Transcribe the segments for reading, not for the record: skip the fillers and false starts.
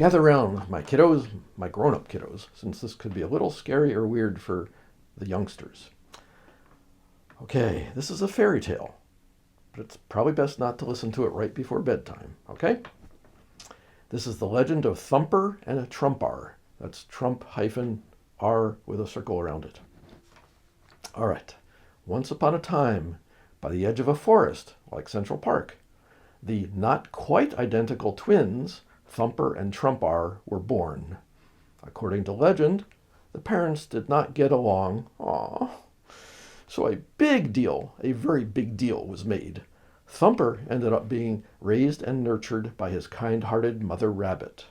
Gather around, my kiddos, my grown-up kiddos, since this could be a little scary or weird for the youngsters. Okay, this is a fairy tale, but it's probably best not to listen to it right before bedtime, okay? This is the legend of Thumper and a Trumpar. That's Trump-R with a circle around it. All right. Once upon a time, by the edge of a forest, like Central Park, the not quite identical twins, Thumper and Trumpar, were born. According to legend, the parents did not get along. Aww. So a very big deal was made. Thumper ended up being raised and nurtured by his kind-hearted mother rabbit,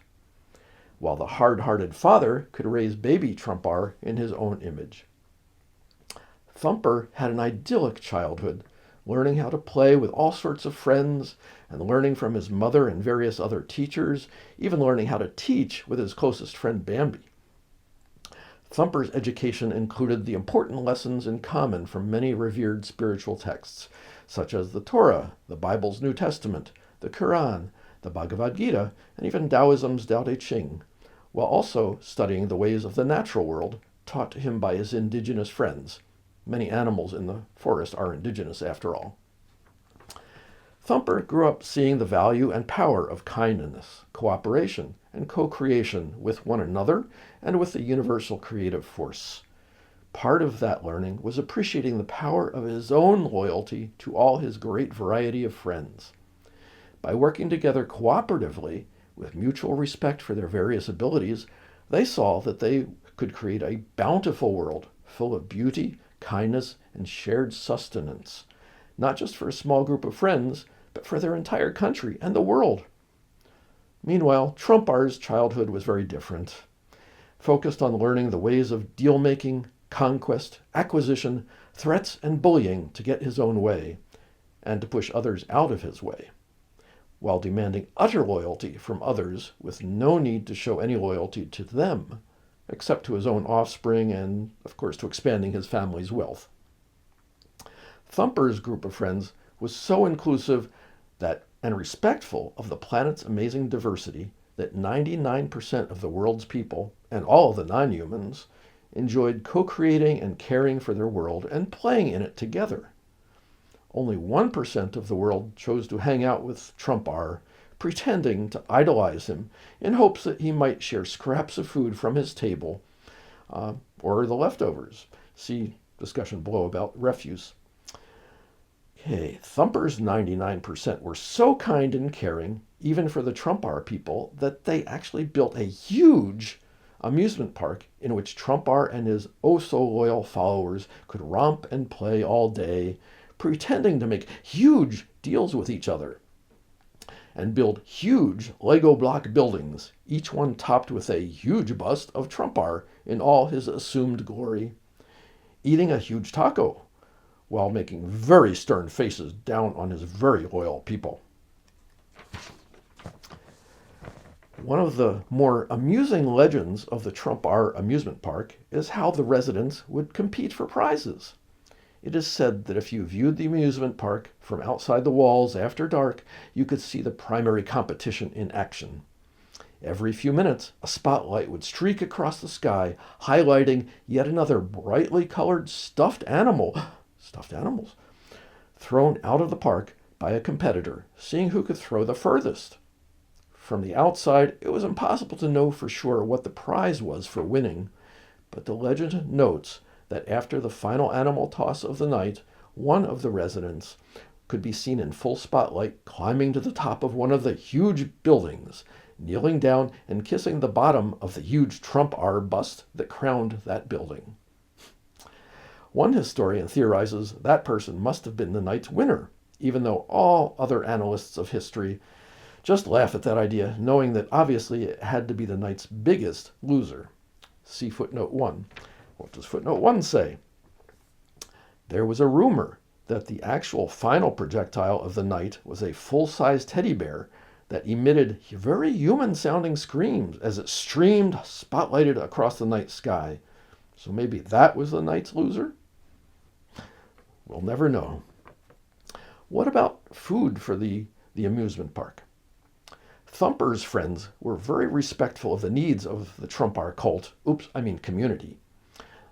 while the hard-hearted father could raise baby Trumpar in his own image. Thumper had an idyllic childhood, learning how to play with all sorts of friends and learning from his mother and various other teachers, even learning how to teach with his closest friend Bambi. Thumper's education included the important lessons in common from many revered spiritual texts, such as the Torah, the Bible's New Testament, the Quran, the Bhagavad Gita, and even Taoism's Tao Te Ching, while also studying the ways of the natural world taught to him by his indigenous friends. Many animals in the forest are indigenous, after all. Thumper grew up seeing the value and power of kindness, cooperation, and co-creation with one another and with the universal creative force. Part of that learning was appreciating the power of his own loyalty to all his great variety of friends. By working together cooperatively, with mutual respect for their various abilities, they saw that they could create a bountiful world full of beauty, kindness, and shared sustenance, not just for a small group of friends, but for their entire country and the world. Meanwhile, Trumpar's childhood was very different, focused on learning the ways of deal-making, conquest, acquisition, threats, and bullying to get his own way, and to push others out of his way, while demanding utter loyalty from others with no need to show any loyalty to them, except to his own offspring and, of course, to expanding his family's wealth. Thumper's group of friends was so inclusive and respectful of the planet's amazing diversity that 99% of the world's people, and all of the non-humans, enjoyed co-creating and caring for their world and playing in it together. Only 1% of the world chose to hang out with Trumpar, pretending to idolize him in hopes that he might share scraps of food from his table, or the leftovers. See discussion below about refuse. Okay, Thumper's 99% were so kind and caring, even for the Trumpar people, that they actually built a huge amusement park in which Trumpar and his oh-so-loyal followers could romp and play all day, pretending to make huge deals with each other, and build huge Lego block buildings, each one topped with a huge bust of Trumpar in all his assumed glory, eating a huge taco, while making very stern faces down on his very loyal people. One of the more amusing legends of the Trumpar amusement park is how the residents would compete for prizes. It is said that if you viewed the amusement park from outside the walls after dark, you could see the primary competition in action. Every few minutes, a spotlight would streak across the sky, highlighting yet another brightly colored stuffed animals, thrown out of the park by a competitor, seeing who could throw the furthest. From the outside, it was impossible to know for sure what the prize was for winning, but the legend notes that after the final animal toss of the night, one of the residents could be seen in full spotlight climbing to the top of one of the huge buildings, kneeling down and kissing the bottom of the huge Trumpar bust that crowned that building. One historian theorizes that person must have been the night's winner, even though all other analysts of history just laugh at that idea, knowing that obviously it had to be the night's biggest loser. See footnote 1. What does footnote 1 say? There was a rumor that the actual final projectile of the night was a full-size teddy bear that emitted very human-sounding screams as it streamed spotlighted across the night sky. So maybe that was the night's loser? We'll never know. What about food for the amusement park? Thumper's friends were very respectful of the needs of the Trumpar cult, community.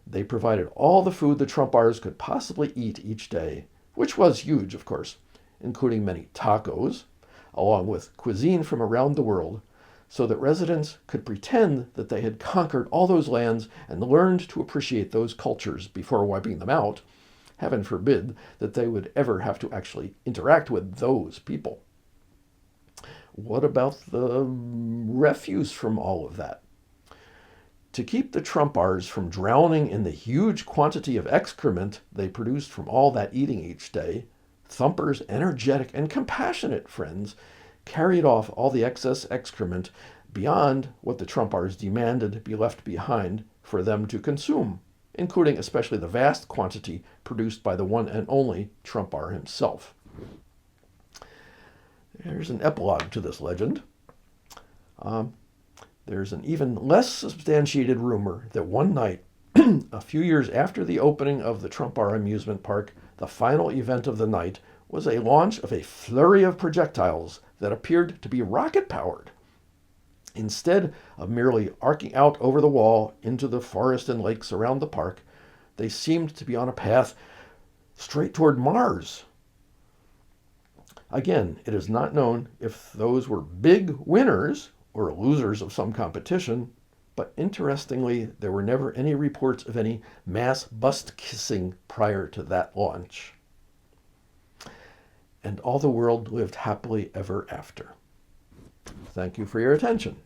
They provided all the food the Trumpars could possibly eat each day, which was huge, of course, including many tacos, along with cuisine from around the world, so that residents could pretend that they had conquered all those lands and learned to appreciate those cultures before wiping them out. Heaven forbid that they would ever have to actually interact with those people. What about the refuse from all of that? To keep the Trumpars from drowning in the huge quantity of excrement they produced from all that eating each day, Thumper's energetic and compassionate friends carried off all the excess excrement beyond what the Trumpars demanded be left behind for them to consume, including especially the vast quantity produced by the one and only Trumpar himself. There's an epilogue to this legend. There's an even less substantiated rumor that one night, a few years after the opening of the Trumpar amusement park, the final event of the night was a launch of a flurry of projectiles that appeared to be rocket-powered. Instead of merely arcing out over the wall into the forest and lakes around the park, they seemed to be on a path straight toward Mars. Again, it is not known if those were big winners or losers of some competition, but interestingly, there were never any reports of any mass bust-kissing prior to that launch. And all the world lived happily ever after. Thank you for your attention.